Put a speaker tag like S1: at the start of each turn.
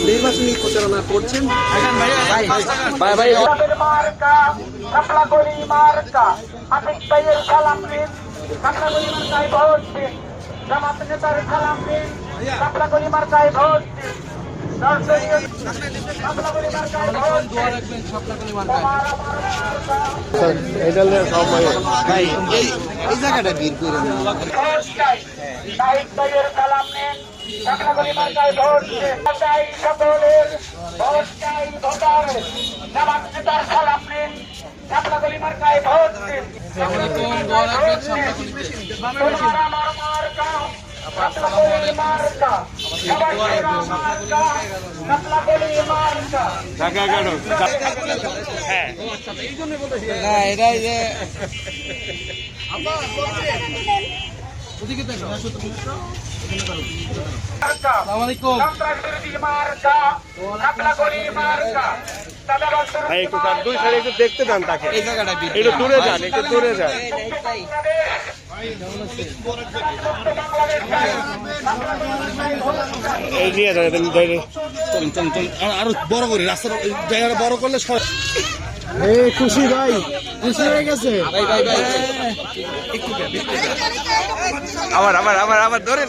S1: নির্বাচনী প্রচারণা করছেন
S2: জামাত নেতার সালাম দিন, কাপড়াগলি মার্কায় ভোট দিন।
S1: এই জায়গাটা ভিড় করে
S2: সকলের ভোট চাই, ভোটারের জামাত নেতার সালাম নিন, কাপড়াগলি মার্কায় ভোট দিন। আমার মার্কা কাপড়াগলি মার্কা, কাপড়াগলি মার্কা।
S1: এটাই যে
S3: একটু তার দুই সাইডে একটু দেখতে দেন তাকে, একটু দূরে যান, একটু দূরে যান। এই নিয়ে যান,
S4: আরো বড় করি রাস্তার জায়গাটা বড় করলে
S1: খুশি ভাই, খুশি হয়ে গেছে।
S3: আবার ধরেন।